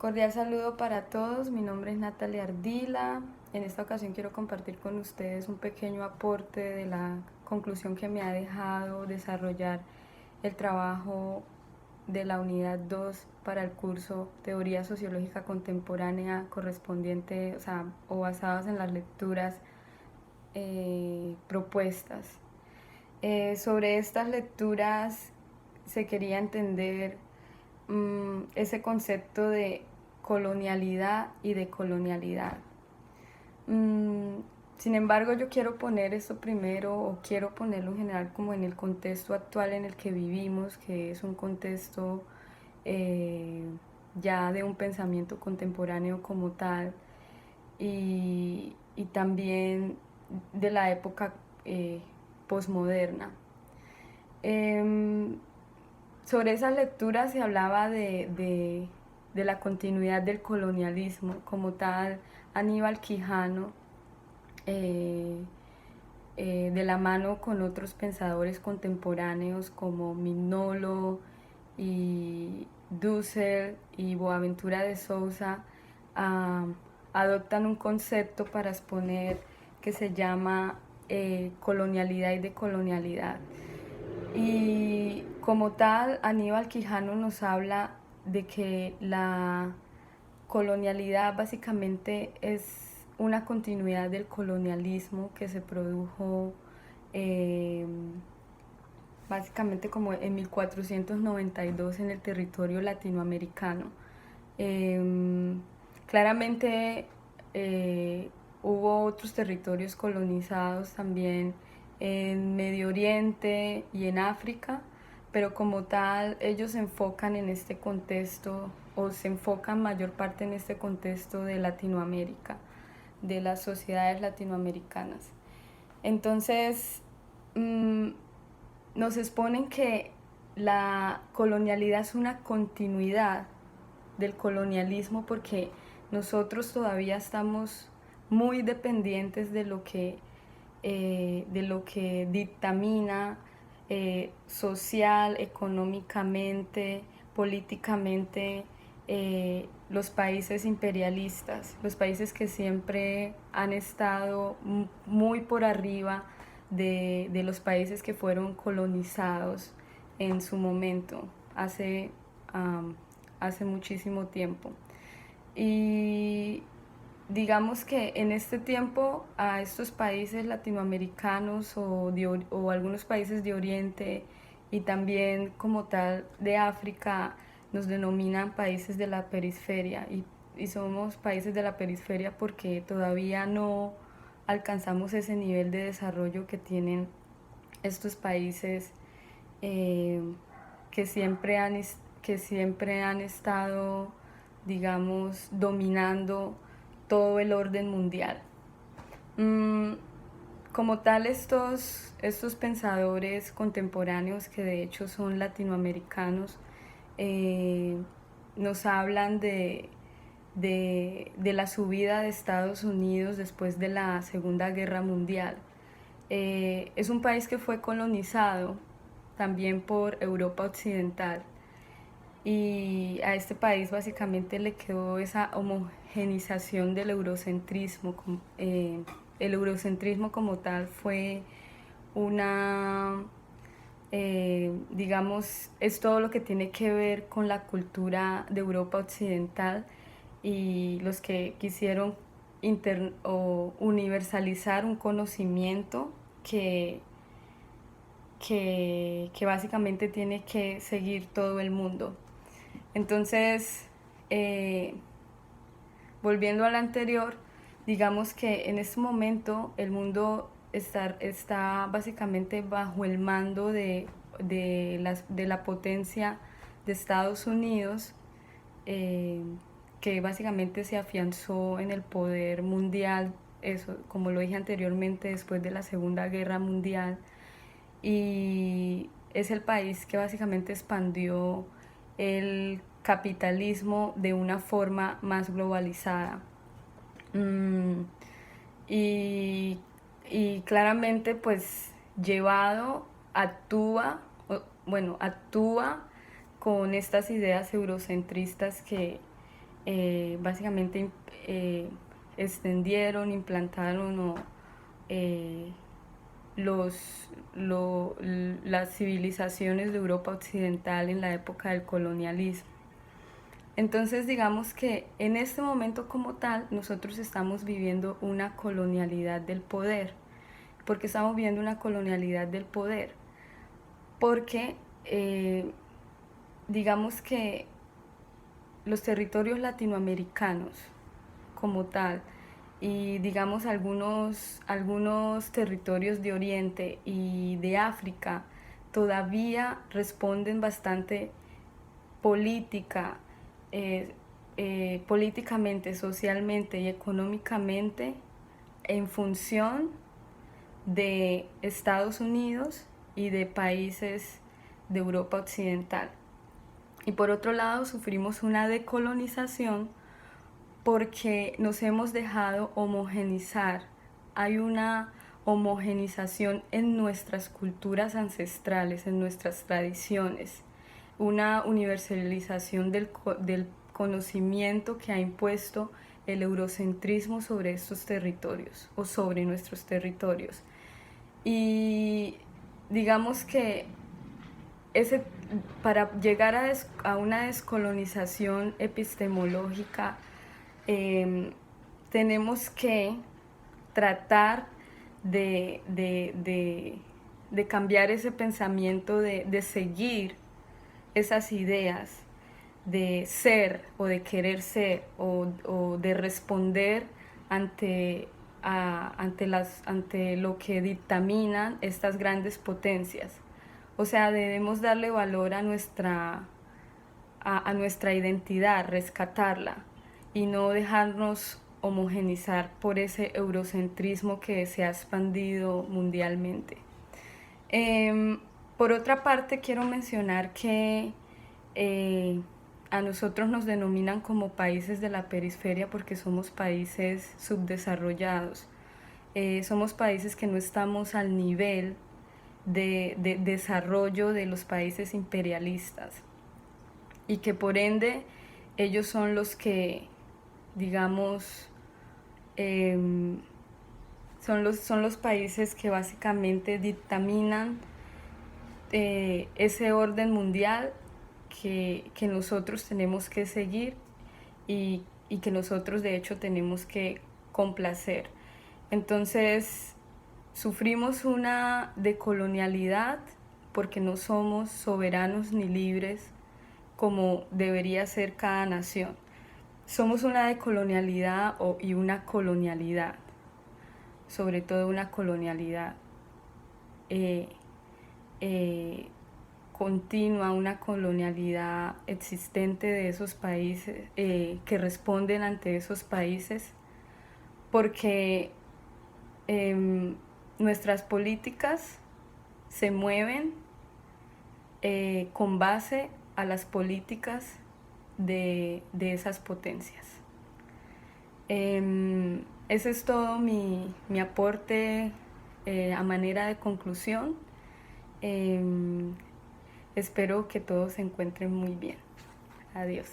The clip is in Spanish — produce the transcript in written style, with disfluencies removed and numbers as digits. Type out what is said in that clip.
Cordial saludo para todos, mi nombre es Natalia Ardila. En esta ocasión quiero compartir con ustedes un pequeño aporte de la conclusión que me ha dejado desarrollar el trabajo de la unidad 2 para el curso Teoría Sociológica Contemporánea correspondiente, o basados en las lecturas propuestas. Sobre estas lecturas se quería entender ese concepto de colonialidad y de colonialidad. Sin embargo, yo quiero poner esto primero, o quiero ponerlo en general como en el contexto actual en el que vivimos, que es un contexto ya de un pensamiento contemporáneo como tal, y también de la época posmoderna. Sobre esas lecturas se hablaba de la continuidad del colonialismo. Como tal, Aníbal Quijano, de la mano con otros pensadores contemporáneos como Mignolo y Dussel y Boaventura de Sousa, adoptan un concepto para exponer que se llama colonialidad y decolonialidad. Y como tal, Aníbal Quijano nos habla de que la colonialidad básicamente es una continuidad del colonialismo que se produjo eh, básicamente como en 1492 en el territorio latinoamericano. Eh, Claramente hubo otros territorios colonizados también en Medio Oriente y en África, pero como tal ellos se enfocan en este contexto, o se enfocan mayor parte en este contexto de Latinoamérica, de las sociedades latinoamericanas. Entonces, nos exponen que la colonialidad es una continuidad del colonialismo, porque nosotros todavía estamos muy dependientes de lo que dictamina social, económicamente, políticamente, los países imperialistas, los países que siempre han estado muy por arriba de los países que fueron colonizados en su momento, hace muchísimo tiempo. Y digamos que en este tiempo a estos países latinoamericanos o algunos países de Oriente y también como tal de África nos denominan países de la periferia, y somos países de la periferia porque todavía no alcanzamos ese nivel de desarrollo que tienen estos países eh, que siempre han estado, digamos, dominando todo el orden mundial. Como tal, estos pensadores contemporáneos, que de hecho son latinoamericanos, eh, nos hablan de la subida de Estados Unidos después de la Segunda Guerra Mundial. Es un país que fue colonizado también por Europa Occidental, y a este país básicamente le quedó esa homogenización del eurocentrismo. El eurocentrismo como tal fue una, digamos, es todo lo que tiene que ver con la cultura de Europa Occidental, y los que quisieron o universalizar un conocimiento que básicamente tiene que seguir todo el mundo. Entonces, eh, volviendo al anterior, digamos que en este momento el mundo está básicamente bajo el mando de la potencia de Estados Unidos, eh, que básicamente se afianzó en el poder mundial, eso, como lo dije anteriormente, después de la Segunda Guerra Mundial, y es el país que básicamente expandió el capitalismo de una forma más globalizada. Mm, y, y claramente pues llevado, actúa con estas ideas eurocentristas básicamente extendieron, implantaron eh, las civilizaciones de Europa Occidental en la época del colonialismo. Entonces digamos que en este momento como tal nosotros estamos viviendo una colonialidad del poder. ¿Por qué estamos viviendo una colonialidad del poder? Porque digamos que los territorios latinoamericanos como tal y digamos algunos territorios de Oriente y de África todavía responden bastante política, políticamente, socialmente y económicamente en función de Estados Unidos y de países de Europa Occidental. Y por otro lado sufrimos una decolonización porque nos hemos dejado homogenizar. Hay una homogenización en nuestras culturas ancestrales, en nuestras tradiciones, una universalización del conocimiento que ha impuesto el eurocentrismo sobre estos territorios o sobre nuestros territorios. Y digamos que ese, para llegar a una descolonización epistemológica, tenemos que tratar de cambiar ese pensamiento, de seguir esas ideas de ser o de querer ser o de responder ante lo que dictaminan estas grandes potencias. O sea, debemos darle valor a nuestra identidad, rescatarla y no dejarnos homogenizar por ese eurocentrismo que se ha expandido mundialmente. Por otra parte, quiero mencionar que a nosotros nos denominan como países de la periferia porque somos países subdesarrollados. Somos países que no estamos al nivel de desarrollo de los países imperialistas y que por ende ellos son los que, digamos, son los países que básicamente dictaminan ese orden mundial que nosotros tenemos que seguir y que nosotros de hecho tenemos que complacer. Entonces sufrimos una decolonialidad porque no somos soberanos ni libres como debería ser cada nación. Somos una decolonialidad y una colonialidad, sobre todo una colonialidad continua, una colonialidad existente de esos países, que responden ante esos países, porque nuestras políticas se mueven con base a las políticas de esas potencias. Ese es todo mi aporte a manera de conclusión. Espero que todos se encuentren muy bien. Adiós.